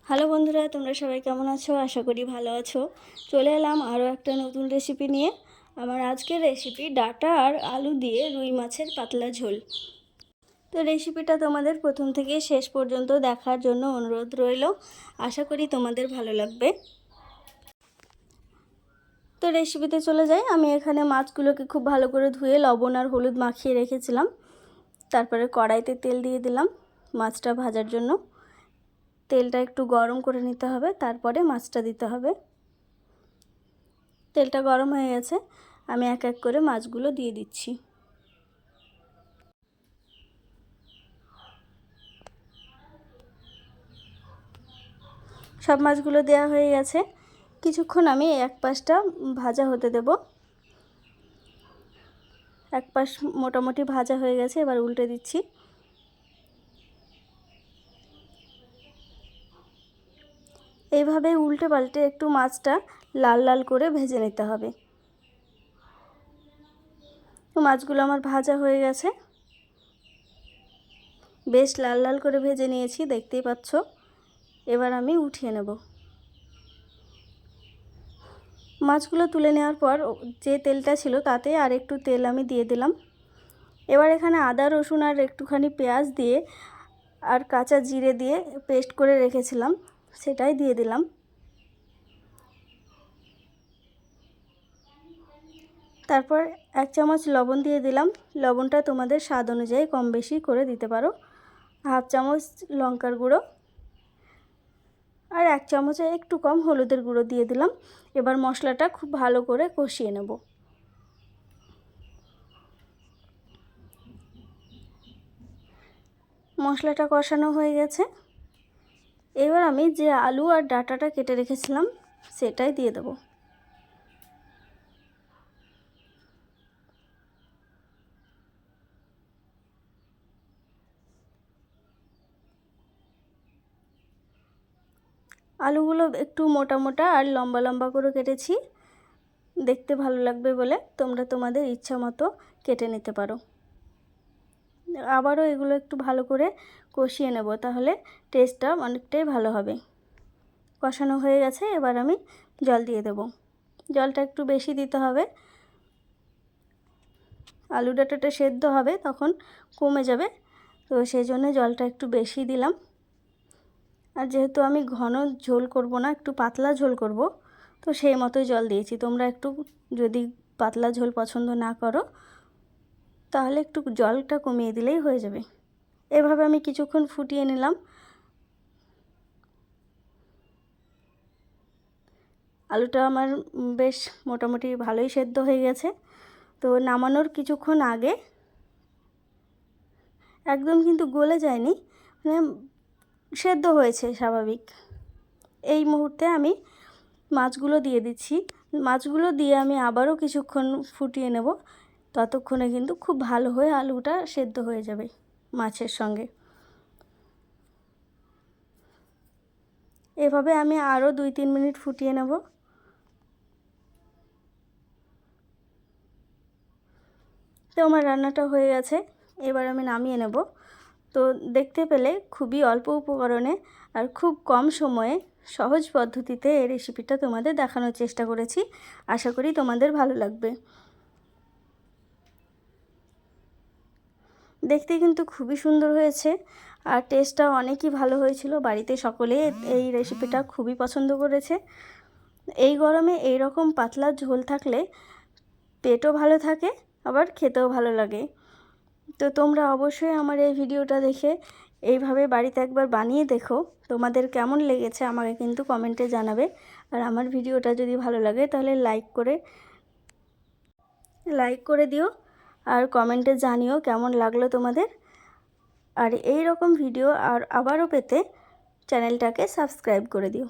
Hello বন্ধুরা, তোমরা সবাই কেমন আছো? আশা করি ভালো আছো। চলে এলাম আরও একটা নতুন রেসিপি নিয়ে। আমার আজকের রেসিপি ডাঁটা আর আলু দিয়ে রুই মাছের পাতলা ঝোল। তো রেসিপিটা তোমাদের প্রথম থেকে শেষ পর্যন্ত দেখার জন্য অনুরোধ রইল। আশা করি তোমাদের ভালো লাগবে। তো রেসিপিতে চলে যাই। আমি এখানে মাছগুলোকে খুব ভালো করে ধুয়ে লবণ আর হলুদ মাখিয়ে রেখেছিলাম। তারপরে কড়াইতে তেল দিয়ে দিলাম মাছটা ভাজার জন্য। তেলটা একটু গরম করে নিতে হবে, তারপরে মাছটা দিতে হবে। তেলটা গরম হয়ে গেছে, আমি এক এক করে মাছগুলো দিয়ে দিচ্ছি। সব মাছগুলো দেওয়া হয়ে গেছে। কিছুক্ষণ আমি এক পাশটা ভাজা হতে দেব। এক পাশ মোটামুটি ভাজা হয়ে গেছে, এবার উল্টে দিচ্ছি। এইভাবে উল্টে পাল্টে একটু মাছটা লাল লাল করে ভেজে নিতে হবে। তো মাছগুলো আমার ভাজা হয়ে গেছে, বেশ লাল লাল করে ভেজে নিয়েছি, দেখতেই পাচ্ছ। এবার আমি উঠিয়ে নেব। মাছগুলো তুলে নেওয়ার পর যে তেলটা ছিল তাতে আর একটু তেল আমি দিয়ে দিলাম। এবার এখানে আদা রসুন আর একটুখানি পেঁয়াজ দিয়ে আর কাঁচা জিরে দিয়ে পেস্ট করে রেখেছিলাম, সেটাই দিয়ে দিলাম। তারপর 1 চামচ লবণ দিয়ে দিলাম। লবণটা তোমাদের স্বাদ অনুযায়ী কম বেশি করে দিতে পারো। 1/2 চামচ লঙ্কার গুঁড়ো আর 1 চামচে একটু কম হলুদের গুঁড়ো দিয়ে দিলাম। এবার মশলাটা খুব ভালো করে কষিয়ে নেব। মশলাটা কষানো হয়ে গেছে। এবার আমি যে আলু আর ডাঁটাটা কেটে রেখেছিলাম সেটাই দিয়ে দেব। আলুগুলো একটু মোটা মোটা আর লম্বা লম্বা করে কেটেছি, দেখতে ভালো লাগবে বলে তোমরা তোমাদের ইচ্ছা মতো কেটে নিতে পারো। আবারও এগুলো একটু ভালো করে কষিয়ে নেব, তাহলে টেস্টটা অনেকটাই ভালো হবে। কষানো হয়ে গেছে, এবার আমি জল দিয়ে দেব। জলটা একটু বেশি দিতে হবে, আলু ডাঁটাটা সেদ্ধ হবে তখন কমে যাবে, তো সেই জন্য জলটা একটু বেশি দিলাম। আর যেহেতু আমি ঘন ঝোল করব না, একটু পাতলা ঝোল করব, তো সেই মতোই জল দিয়েছি। তোমরা একটু যদি পাতলা ঝোল পছন্দ না করো তাহলে একটু জলটা কমিয়ে দিলেই হয়ে যাবে। এভাবে আমি কিছুক্ষণ ফুটিয়ে নিলাম। আলুটা আমার বেশ মোটামুটি ভালোই সেদ্ধ হয়ে গেছে। তো নামানোর কিছুক্ষণ আগে, একদম কিন্তু গলে যায়নি, মানে সেদ্ধ হয়েছে স্বাভাবিক, এই মুহূর্তে আমি মাছগুলো দিয়ে দিচ্ছি। মাছগুলো দিয়ে আমি আবারও কিছুক্ষণ ফুটিয়ে নেব। ততক্ষণে কিন্তু খুব ভালো হয়ে আলুটা সেদ্ধ হয়ে যাবে মাছের সঙ্গে। এভাবে আমি আরও 2-3 মিনিট ফুটিয়ে নেব। তো আমার রান্নাটা হয়ে গেছে, এবার আমি নামিয়ে নেব। তো দেখতে পেলে খুবই অল্প উপকরণে আর খুব কম সময়ে সহজ পদ্ধতিতে এই রেসিপিটা তোমাদের দেখানোর চেষ্টা করেছি। আশা করি তোমাদের ভালো লাগবে। দেখতে কিন্তু খুবই সুন্দর হয়েছে আর টেস্টটাও অনেকই ভালো হয়েছিল। বাড়িতে সকলে এই রেসিপিটা খুবই পছন্দ করেছে। এই গরমে এই রকম পাতলা ঝোল থাকলে পেটও ভালো থাকে, আবার খেতেও ভালো লাগে। তো তোমরা অবশ্যই আমার এই ভিডিওটা দেখে এইভাবে বাড়িতে একবার বানিয়ে দেখো। তোমাদের কেমন লেগেছে আমাকে কিন্তু কমেন্টে জানাবে। আর আমার ভিডিওটা যদি ভালো লাগে তাহলে লাইক করে দিও আর কমেন্টে জানিও কেমন লাগলো তোমাদের। আর এই রকম ভিডিও আবারও পেতে চ্যানেলটাকে সাবস্ক্রাইব করে দিও।